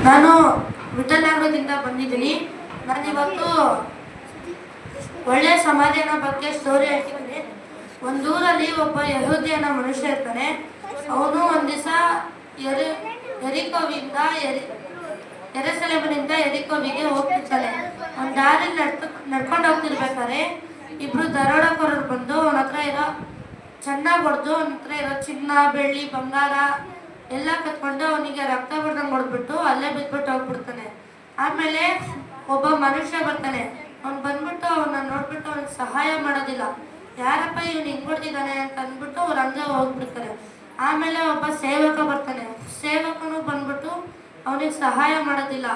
ನಾನು ವಿಠಲನಗರದಿಂದ ಬಂದಿದ್ದೀನಿ. ನಾನಿವತ್ತು ಒಳ್ಳೆಯ ಸಮಾಧಿಯ ಬಗ್ಗೆ ಸ್ಟೋರಿ ಹೇಳ್ತಿದ್ದೀನಿ. ಒಂದೂರಲ್ಲಿ ಒಬ್ಬ ಯಹೂದಿ ಅನ್ನೋ ಮನುಷ್ಯ ಇರ್ತಾನೆ. ಅವನು ಒಂದು ದಿವಸ ಎರಿಕೋವಿಂದ ಯೆರೂಸಲೇಮಿನಿಂದ ಎರಿಕೋವಿಗೆ ಹೋಗ್ತಿರ್ತಾನೆ. ಒಂದು ದಾರಿಯಲ್ಲಿ ನಡ್ಕೊಂಡು ಹೋಗ್ತಿರ್ಬೇಕಾದ್ರೆ ಇಬ್ರು ದರೋಡೆಕೋರರು ಬಂದು ಅವನ ಹತ್ರ ಇರೋ ಚೆನ್ನಾಗಿ ಹೊಡೆದು ಅವನ ಹತ್ರ ಇರೋ ಚಿನ್ನ, ಬೆಳ್ಳಿ, ಬಂಗಾರ ಎಲ್ಲ ಕತ್ಕೊಂಡು ಅವನಿಗೆ ರಕ್ತ ಬರ್ದಂಗೆ ಹೊಡೆದ್ಬಿಟ್ಟು ಅಲ್ಲೇ ಬಿದ್ಬಿಟ್ಟು ಹೋಗ್ಬಿಡ್ತಾನೆ. ಆಮೇಲೆ ಒಬ್ಬ ಮನುಷ್ಯ ಬರ್ತಾನೆ. ಅವ್ನು ಬಂದ್ಬಿಟ್ಟು ಅವನ್ನ ನೋಡ್ಬಿಟ್ಟು ಅವ್ನಿಗೆ ಸಹಾಯ ಮಾಡೋದಿಲ್ಲ. ಯಾರಪ್ಪ ಇವನು ಹಿಂಗ್ ಹೊಡ್ದಿದ್ದಾನೆ ಅಂತ ಅಂದ್ಬಿಟ್ಟು ಅವ್ರು ಹಂಗೆ ಹೋಗ್ಬಿಡ್ತಾರೆ. ಆಮೇಲೆ ಒಬ್ಬ ಸೇವಕ ಬರ್ತಾನೆ. ಸೇವಕನು ಬಂದ್ಬಿಟ್ಟು ಅವನಿಗೆ ಸಹಾಯ ಮಾಡೋದಿಲ್ಲ.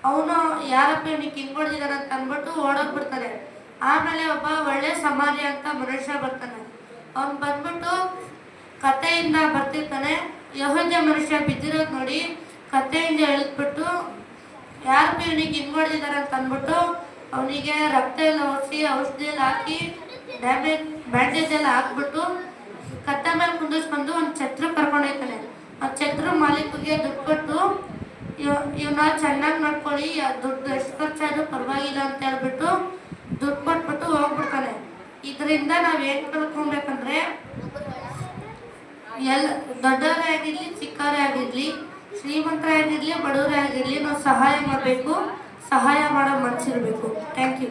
ಅವನು ಯಾರಪ್ಪ ಇವನಿಗೆ ಹಿಂಗ್ ಹೊಡ್ದಿದ್ದಾನೆ ಅಂತ ಅಂದ್ಬಿಟ್ಟು ಓಡೋಗ್ಬಿಡ್ತಾನೆ. ಆಮೇಲೆ ಒಬ್ಬ ಒಳ್ಳೆ ಸಮಾಧಿ ಅಂತ ಮನುಷ್ಯ ಬರ್ತಾನೆ. ಅವ್ನು ಬಂದ್ಬಿಟ್ಟು ಕಥೆಯಿಂದ ಬರ್ತಿರ್ತಾನೆ. ಯಹೂದ್ಯ ಮನುಷ್ಯ ಬಿದ್ದಿರೋದು ನೋಡಿ ಕಥೆಯಿಂದ ಎಳೆದ್ಬಿಟ್ಟು ಯಾರಪ್ಪ ಇವನಿಗೆ ಹಿಂಗ್ ಹೊಡೆದಿದ್ದಾರೆ ಅಂತ ಅಂದ್ಬಿಟ್ಟು ಅವನಿಗೆ ರಕ್ತ ಎಲ್ಲ ಒರೆಸಿ ಔಷಧಿ ಎಲ್ಲ ಹಾಕಿ ಬ್ಯಾಂಡೇಜ್ ಎಲ್ಲ ಹಾಕ್ಬಿಟ್ಟು ಕತ್ತೆ ಮೇಲೆ ಕುಂದಿಸ್ಕೊಂಡು ಒಂದು ಛತ್ರ ಕರ್ಕೊಂಡು ಹೋಗ್ತಾನೆ. ಆ ಛತ್ರ ಮಾಲೀಕರಿಗೆ ದುಡ್ಡು ಕೊಟ್ಟು ಇವನ್ನ ಚೆನ್ನಾಗಿ ನೋಡ್ಕೊಳ್ಳಿ, ದುಡ್ಡು ಎಷ್ಟು ಖರ್ಚಾದ್ರೂ ಪರವಾಗಿಲ್ಲ ಅಂತ ಹೇಳ್ಬಿಟ್ಟು ದುಡ್ಡು ಕೊಟ್ಬಿಟ್ಟು ಹೋಗ್ಬಿಡ್ತಾನೆ. ಇದರಿಂದ ನಾವೇನು ಕಳ್ಕೊಬೇಕಂದ್ರೆ ದೊಡ್ಡವರೇ ಆಗಿರ್ಲಿ, ಚಿಕ್ಕವರೇ ಆಗಿರ್ಲಿ, ಶ್ರೀಮಂತರೇ ಆಗಿರ್ಲಿ, ಬಡವರೇ ಆಗಿರ್ಲಿ, ನಾವು ಸಹಾಯ ಮಾಡಬೇಕು. ಸಹಾಯ ಮಾಡೋ ಮನಸ್ಸಿರಬೇಕು. Thank you.